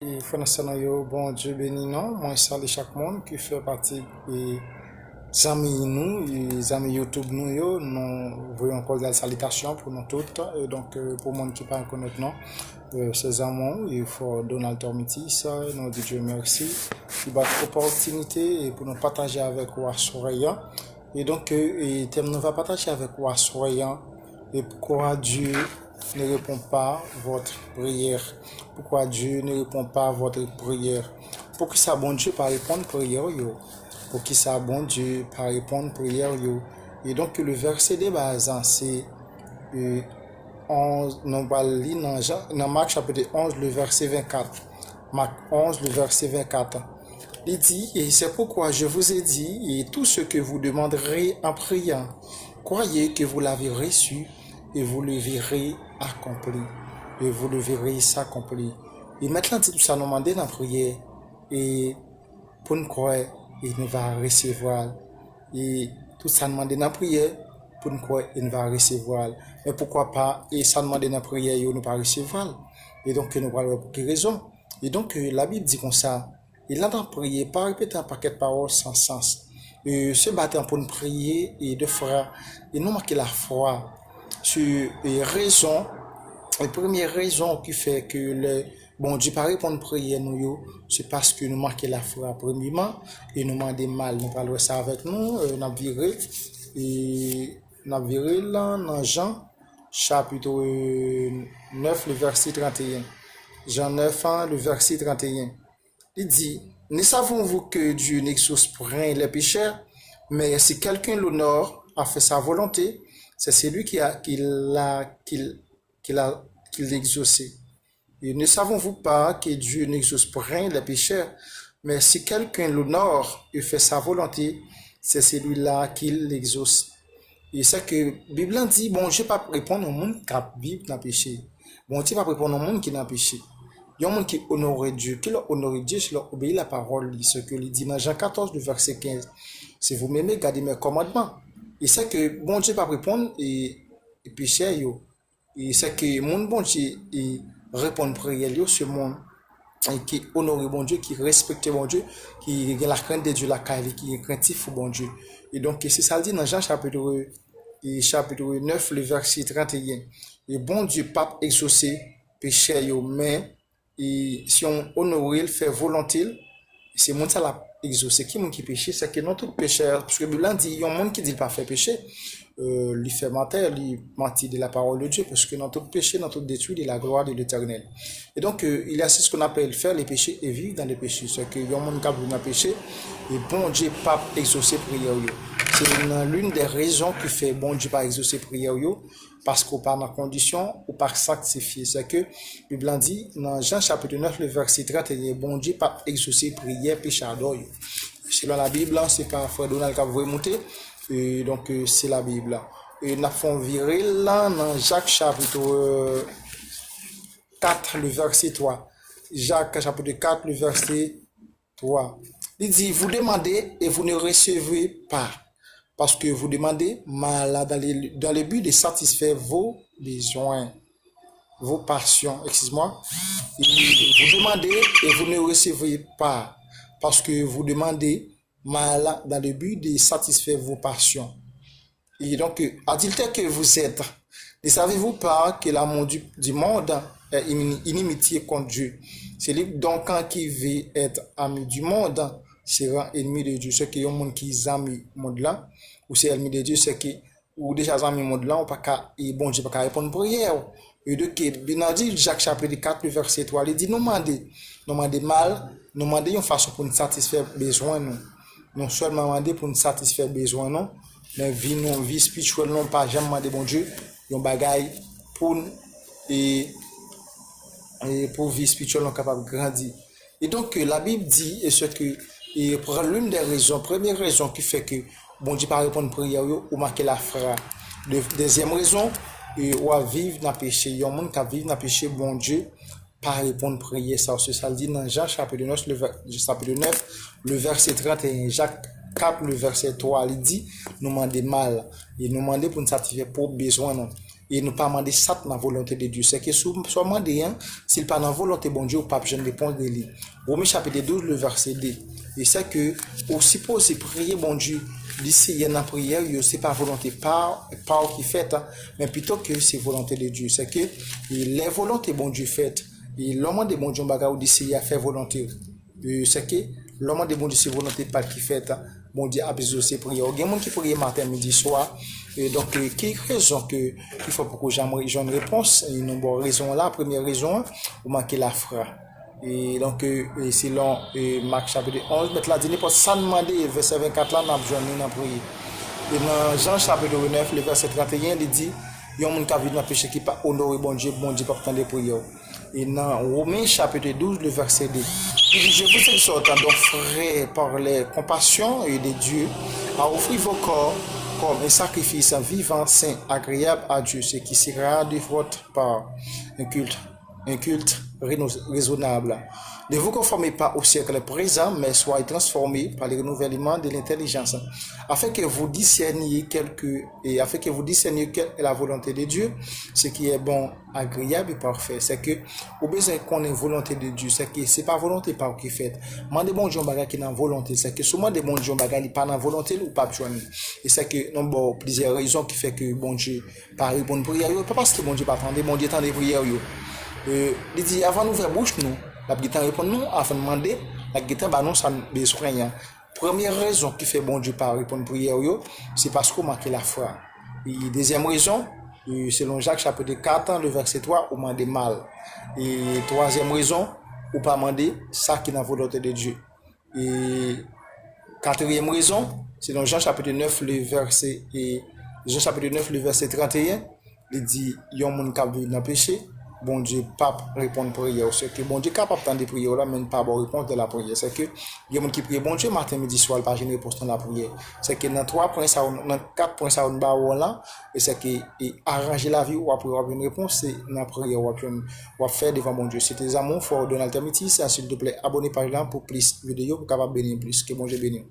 Et frère yo, bon Dieu béni non, moi je salue chaque monde qui fait partie des amis nous, les amis YouTube nous yo, nous voyons encore des salutations pour nous toutes et donc pour monde qui parle connaître non, ces amours, il faut Donald Tormitis, nous dit Dieu merci, il va opportunité et pour nous partager avec vous Souriant et donc nous va partager avec vous Souriant et pourquoi Dieu ne répond pas votre prière. Pourquoi Dieu ne répond pas à votre prière? Pour qui ça bon Dieu pas répondre prière yo? Pour qui ça bon Dieu pas répondre prière yo? Et donc le verset de base c'est 11, nous va lire dans Marc chapitre 11 le verset 24. Marc 11 le verset 24. Il dit, et c'est pourquoi je vous ai dit, et tout ce que vous demanderez en priant, croyez que vous l'avez reçu et vous le verrez accompli. Et vous le verrez s'accomplir. Et maintenant, tout ça nous demande dans la prière. Et pour nous croire, il nous va recevoir. Et tout ça nous demande dans la prière. Pour nous croire, il nous va recevoir. Mais pourquoi pas, et ça nous demande dans la prière, il ne va pas recevoir. Et donc, nous allons pour quelle raison? Et donc, la Bible dit comme ça. Il entend prier, pas répéter un paquet de paroles sans sens. Se battre pour nous prier et de frères. Et nous marquer la foi sur les raisons. La première raison qui fait que le bon Dieu pas répondre prière nous c'est parce que nous manquons la foi premièrement et nous demandons mal. Nous parlons ça avec nous, nous avons viré et nous avons viré là dans Jean chapitre 9 le verset 31. Jean 9 le verset 31. Il dit, ne savons-vous que Dieu n'exauce point les pécheurs, mais si quelqu'un l'honore a fait sa volonté, c'est celui qui l'a exaucé. Et ne savons-vous pas que Dieu n'exauce point les pécheurs, mais si quelqu'un l'honore et fait sa volonté, c'est celui-là qui l'exauce. Et c'est que la Bible dit, bon, je ne vais pas répondre au monde qui vit dans le péché. Bon, Dieu ne va pas répondre au monde qui est dans le péché. Il y a un monde qui honore Dieu, qui honore Dieu, c'est leur obéir la parole, ce que il dit dans Jean 14, le verset 15. Si vous m'aimez, gardez mes commandements. Et c'est que bon Dieu ne va pas répondre et péché, yo. Et c'est que mon bon Dieu répond prière, ce monde qui honore bon Dieu, qui respecte bon Dieu, qui a la crainte de Dieu, qui est craintif pour bon Dieu. Et donc, c'est ça dit dans Jean chapitre 9, le verset 31. Et bon Dieu, pas exaucé péché, mais si on honore, il fait volonté, c'est mon ça l'a exaucé. Qui est qui péché, c'est que non tout pécheur, parce que la Bible dit, il y a un monde qui dit pas fait péché. Lui fait mentir, lui mentir de la parole de Dieu, parce que dans tout péché, dans tout détruit de la gloire de l'Éternel. Et donc, il y a ce qu'on appelle faire les péchés et vivre dans les péchés. C'est qu'il y a un monde qui a dans le péché, et bon Dieu pas exaucer prière. C'est l'une des raisons qui fait bon Dieu pas exaucer prière, parce qu'on part dans la condition, ou par sanctifié. C'est que, la Bible dit, dans Jean chapitre 9, le verset 31, bon Dieu pas exaucer prière, péchador. Selon la Bible, c'est pas Frère Donald qui a monter. Et donc, c'est la Bible. Et nous avons viré là dans Jacques chapitre 4, le verset 3. Jacques chapitre 4, le verset 3. Il dit, vous demandez et vous ne recevez pas. Parce que vous demandez mal dans le but de satisfaire vos besoins, vos passions. Excuse-moi. Vous demandez et vous ne recevez pas. Parce que vous demandez mal dans le but de satisfaire vos passions. Et donc, adulte que vous êtes, ne savez-vous pas que l'amour du monde est inimitié contre Dieu? C'est lui donc qui veut être ami du monde sera ennemi de Dieu. Ce qui est un monde qui est ami du monde là, ou c'est ennemi de Dieu, c'est qui ou déjà ami du monde là, on pas qu'à et bon Dieu pas qu'à répondre prière. Et de qui bien dit Jacques chapitre 4 verset 3, il dit nous demandez mal, nous demandez une façon pour nous satisfaire besoin nous. Non seulement demander pour nous satisfaire besoin non, mais vie spirituelle non pas jamais demander bon Dieu, un bagaille pour et pour vie spirituelle non capable de grandir. Et donc la Bible dit et ce que et pour l'une des raisons, première raison qui fait que bon Dieu pas répondre prière ou marquer la foi. Deuxième raison, ou à vivre dans le péché. Il y a un monde qui vit dans le péché, bon Dieu pas répondre prière. Ça le dit dans Jean chapitre 9, le verset 31. Jacques 4, le verset 3, il dit, nous demandons mal. Il nous demande pour nous satisfaire pour besoin. Non. et nous pas demander ça dans la volonté de Dieu. C'est que soit demander, hein, s'il pas dans la volonté de bon Dieu, ou pas besoin de réponse de lui. Romains chapitre 12, le verset 2. Et c'est que, aussi supposé prier bon Dieu, d'ici, il y a une prière, c'est pas volonté, pas qui fait, hein, mais plutôt que c'est volonté de Dieu. C'est que, les volontés bon Dieu faites, et l'homme de bon Dieu, bagarre, d'ici, il a fait volonté. C'est que, l'homme de bon Dieu, c'est volonté pas qui fait, hein. Bon Dieu a besoin de prier. Il y a des gens qui prient matin, midi, soir. Et donc, quelle raison que il faut pour que j'ai une réponse? Il y a une bonne raison là. Première raison, vous manquez la foi. Et donc, selon Marc chapitre 11, mais là, dit pas ça demander, verset 24 là, on a besoin de prier. Et dans Jean chapitre 9, le verset 31, il dit, il y a un monde qui a vu dans le péché qui pas honoré bon Dieu pas attendre de prier. Et dans Romains chapitre 12, le verset 2, il dit, je vous exhorte donc frères par les compassions et de Dieu à offrir vos corps comme un sacrifice vivant, saint, agréable à Dieu, ce qui sera de votre part un culte raisonnable. Ne vous conformez pas au siècle présent, mais soyez transformés par le renouvellement de l'intelligence, afin que vous discerniez quelle est la volonté de Dieu, ce qui est bon, agréable et parfait. C'est que, au besoin qu'on ait volonté de Dieu, c'est que c'est pas volonté par qui fait. Mandez bon Dieu bagarre qui dans volonté, c'est que souvent des bon Dieu bagarre pas dans volonté ou pas besoin. Et c'est que non bon plusieurs raisons qui fait que bon Dieu pas répondre prière, pas parce que bon Dieu pas attendre, bon Dieu attend des prières yo. Il dit avant d'ouvrir bouche nous, la guitare répond nous avant de demander, la guitare bah non ça besoin. Première raison qui fait bon Dieu pas répondre prière yo, c'est parce qu'on manque la foi. Et deuxième raison, selon Jacques chapitre 4 le verset 3, on demande mal. Et troisième raison, on pas demander ça qui est dans la volonté de Dieu. Et quatrième raison, selon Jean chapitre 9 le verset 31, il dit yon moun k'ap vive dans péché, bon Dieu pas répondre prière. C'est que bon Dieu capable de prière là, mais pas bon réponse de la prière. C'est que il y a moun qui prie bon Dieu matin midi soir pas jamais réponse dans la prière. C'est que dans 3 points ça, dans 4 points ça on ba là, et c'est que arranger la vie ou après avoir une réponse, c'est dans la prière ou faire devant bon Dieu. C'était amour fort Donald Termitis, s'il te plaît abonnez par là pour plus vidéo pour capable bénir plus, que bon Dieu bénisse.